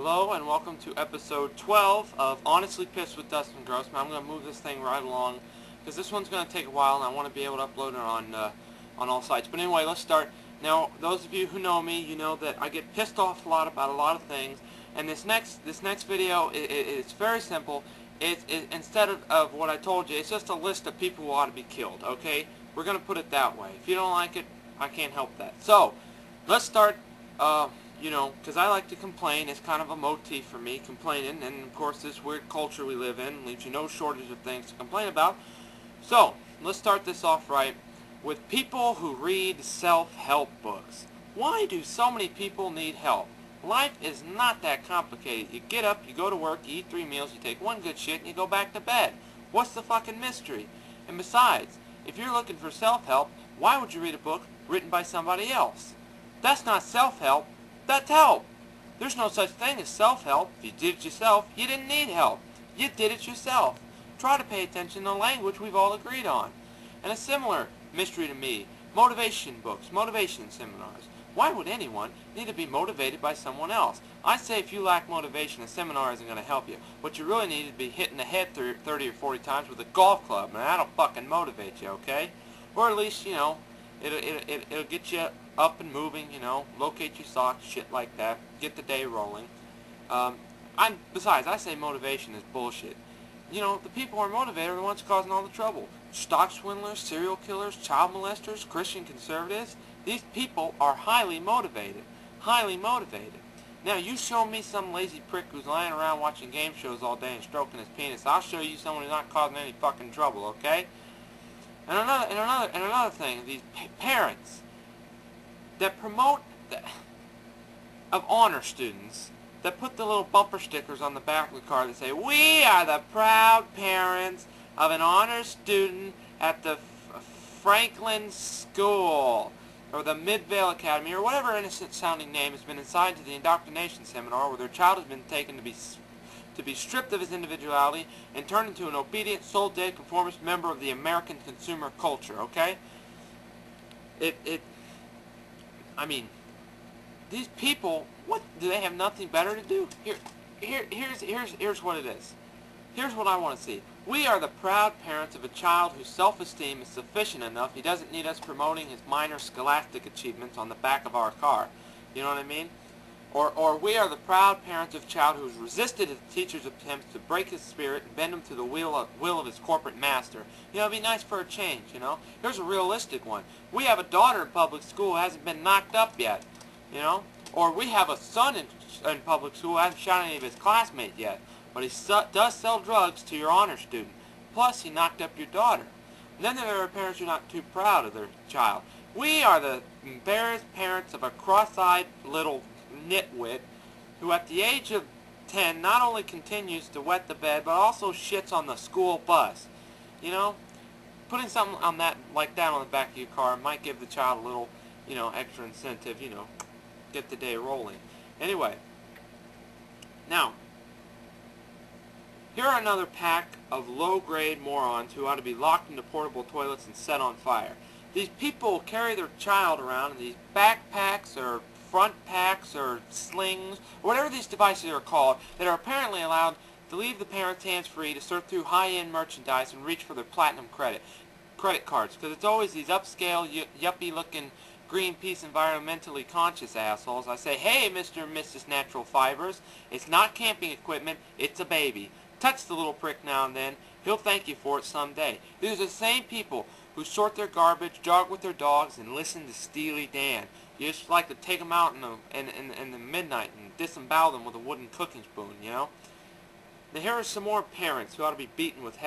Hello and welcome to episode 12 of Honestly Pissed with Dustin Grossman. I'm going to move this thing right along because this one's going to take a while and I want to be able to upload it on all sites. But anyway, let's start. Now, those of you who know me, you know that I get pissed off a lot about a lot of things. And this next video, it's very simple. Instead of what I told you, it's just a list of people who ought to be killed, okay? We're going to put it that way. If you don't like it, I can't help that. So, let's start, because I like to complain. It's kind of a motif for me, complaining. And, of course, this weird culture we live in leaves you no shortage of things to complain about. So, let's start this off right with people who read self-help books. Why do so many people need help? Life is not that complicated. You get up, you go to work, you eat 3 meals, you take one good shit, and you go back to bed. What's the fucking mystery? And besides, if you're looking for self-help, why would you read a book written by somebody else? That's not self-help, that's help. There's no such thing as self-help. If you did it yourself, you didn't need help. You did it yourself. Try to pay attention to the language we've all agreed on. And a similar mystery to me, motivation books, motivation seminars. Why would anyone need to be motivated by someone else? I say if you lack motivation, a seminar isn't going to help you. What you really need is to be hitting the head 30 or 40 times with a golf club, and that'll fucking motivate you, okay? Or at least, it'll get you up and moving, locate your socks, shit like that, get the day rolling. Besides, I say motivation is bullshit. The people who are motivated are the ones causing all the trouble. Stock swindlers, serial killers, child molesters, Christian conservatives. These people are highly motivated. Highly motivated. Now, you show me some lazy prick who's lying around watching game shows all day and stroking his penis. I'll show you someone who's not causing any fucking trouble, okay? And another thing, these parents that promote of honor students that put the little bumper stickers on the back of the car that say, "We are the proud parents of an honor student at the Franklin School," or the Midvale Academy, or whatever innocent-sounding name has been assigned to the indoctrination seminar where their child has been taken to be stripped of his individuality and turned into an obedient, soul-dead, conformist member of the American consumer culture, okay? These people, what, do they have nothing better to do? Here's what it is. Here's what I want to see. We are the proud parents of a child whose self-esteem is sufficient enough he doesn't need us promoting his minor scholastic achievements on the back of our car. You know what I mean? Or we are the proud parents of a child who's resisted his teacher's attempts to break his spirit and bend him to the will of his corporate master. It'd be nice for a change, Here's a realistic one. We have a daughter in public school who hasn't been knocked up yet, Or we have a son in public school who hasn't shot any of his classmates yet. But he does sell drugs to your honor student. Plus, he knocked up your daughter. And then there are parents who are not too proud of their child. We are the embarrassed parents of a cross-eyed little nitwit who at the age of 10 not only continues to wet the bed, but also shits on the school bus. Putting something like that on the back of your car might give the child a little, extra incentive, get the day rolling. Anyway, now, here are another pack of low-grade morons who ought to be locked into portable toilets and set on fire. These people carry their child around in these backpacks or front packs or slings, or whatever these devices are called, that are apparently allowed to leave the parents' hands free to sort through high-end merchandise and reach for their platinum credit cards, because it's always these upscale, yuppie-looking, Greenpeace environmentally conscious assholes. I say, hey, Mr. and Mrs. Natural Fibers, it's not camping equipment, it's a baby. Touch the little prick now and then. He'll thank you for it someday. These are the same people who sort their garbage, jog with their dogs, and listen to Steely Dan. You just like to take them out in the midnight and disembowel them with a wooden cooking spoon, Now here are some more parents who ought to be beaten with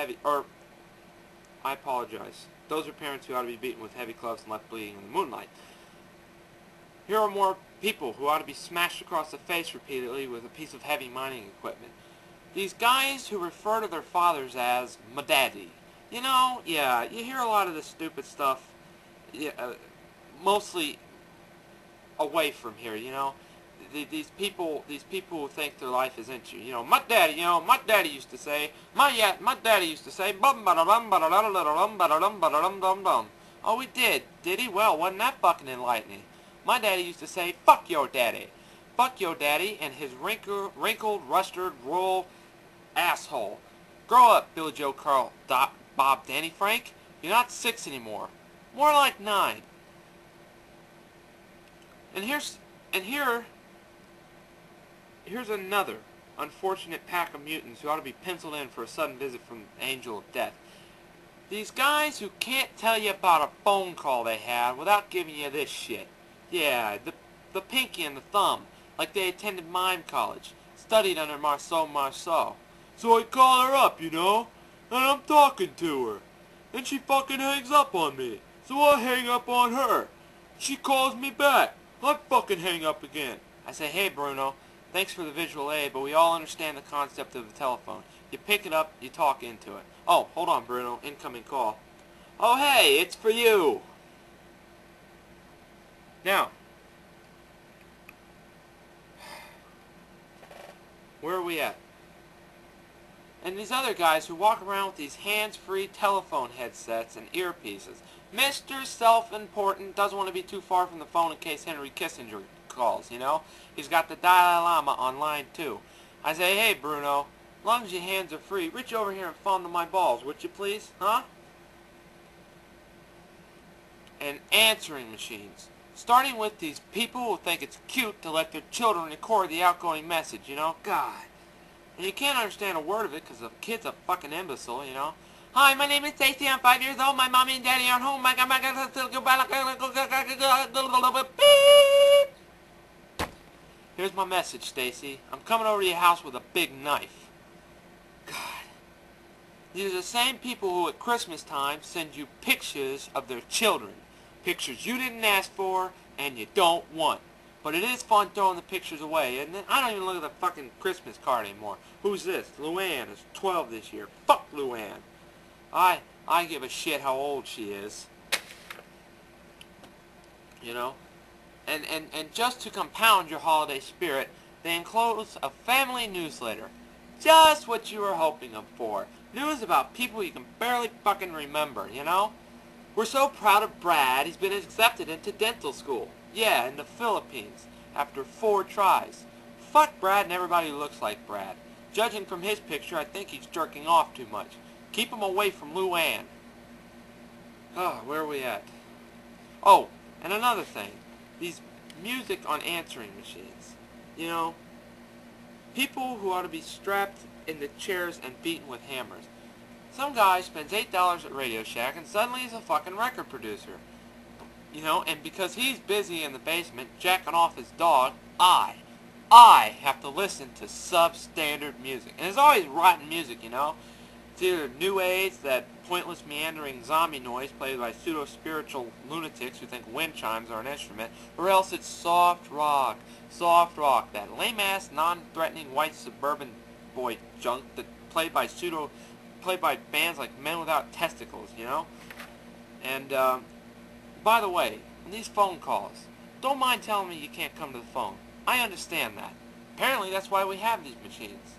I apologize. Those are parents who ought to be beaten with heavy clubs and left bleeding in the moonlight. Here are more people who ought to be smashed across the face repeatedly with a piece of heavy mining equipment. These guys who refer to their fathers as "my daddy." Yeah, you hear a lot of this stupid stuff, mostly away from here, These people who think their life is into you. My daddy used to say, my daddy used to say, bum ba da dum ba da da da dum ba da dum ba da dum dum dum. Oh, he did he? Well, wasn't that fucking enlightening? My daddy used to say, fuck your daddy. Fuck yo daddy and his wrinkled, rusted, royal asshole. Grow up, Billy Joe Carl Bob Danny Frank. You're not 6 anymore. More like 9. And here's another unfortunate pack of mutants who ought to be penciled in for a sudden visit from the Angel of Death. These guys who can't tell you about a phone call they had without giving you this shit. Yeah, the pinky and the thumb, like they attended mime college, studied under Marceau. So I call her up, you know, and I'm talking to her. And she fucking hangs up on me. So I hang up on her. She calls me back. I fucking hang up again. I say, hey Bruno, thanks for the visual aid, but we all understand the concept of the telephone. You pick it up, you talk into it. Oh, hold on Bruno, incoming call. Oh hey, it's for you. Now, where are we at? And these other guys who walk around with these hands-free telephone headsets and earpieces. Mr. Self-Important doesn't want to be too far from the phone in case Henry Kissinger calls, you know? He's got the Dalai Lama on line 2. I say, hey Bruno, as long as your hands are free, reach over here and fondle my balls, would you please? Huh? And answering machines. Starting with these people who think it's cute to let their children record the outgoing message, you know? God. And you can't understand a word of it because the kid's a fucking imbecile, you know? Hi, my name is Stacy. I'm 5 years old. My mommy and daddy aren't home. Beep. Here's my message, Stacy. I'm coming over to your house with a big knife. God. These are the same people who at Christmas time send you pictures of their children. Pictures you didn't ask for and you don't want. But it is fun throwing the pictures away, isn't it? I don't even look at the fucking Christmas card anymore. Who's this? Luann is 12 this year. Fuck Luann. I give a shit how old she is. You know? And just to compound your holiday spirit, they enclose a family newsletter. Just what you were hoping for. News about people you can barely fucking remember, you know? We're so proud of Brad, he's been accepted into dental school. Yeah, in the Philippines, after 4 tries. Fuck Brad and everybody who looks like Brad. Judging from his picture, I think he's jerking off too much. Keep him away from Luann. Oh, where are we at? Oh, and another thing. These music on answering machines. You know, people who ought to be strapped in the chairs and beaten with hammers. Some guy spends $8 at Radio Shack and suddenly he's a fucking record producer. You know, and because he's busy in the basement jacking off his dog, I have to listen to substandard music. And it's always rotten music, you know. It's either new age, that pointless meandering zombie noise played by pseudo-spiritual lunatics who think wind chimes are an instrument, or else it's soft rock, that lame-ass, non-threatening white suburban boy junk that played by bands like Men Without Testicles, you know. And by the way, on these phone calls, don't mind telling me you can't come to the phone. I understand that. Apparently that's why we have these machines.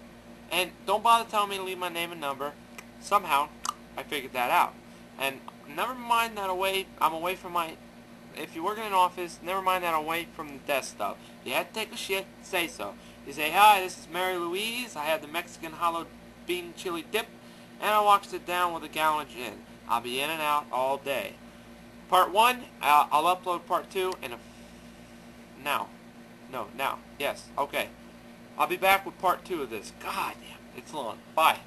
And don't bother telling me to leave my name and number. Somehow, I figured that out. And never mind that I'm away from my... If you work in an office, never mind that I'm away from the desk stuff. You had to take a shit, say so. You say, hi, this is Mary Louise. I had the Mexican hollow bean chili dip. And I washed it down with a gallon of gin. I'll be in and out all day. Part 1, I'll upload part 2 in now. Yes, okay. I'll be back with part 2 of this. God damn, it's long. Bye.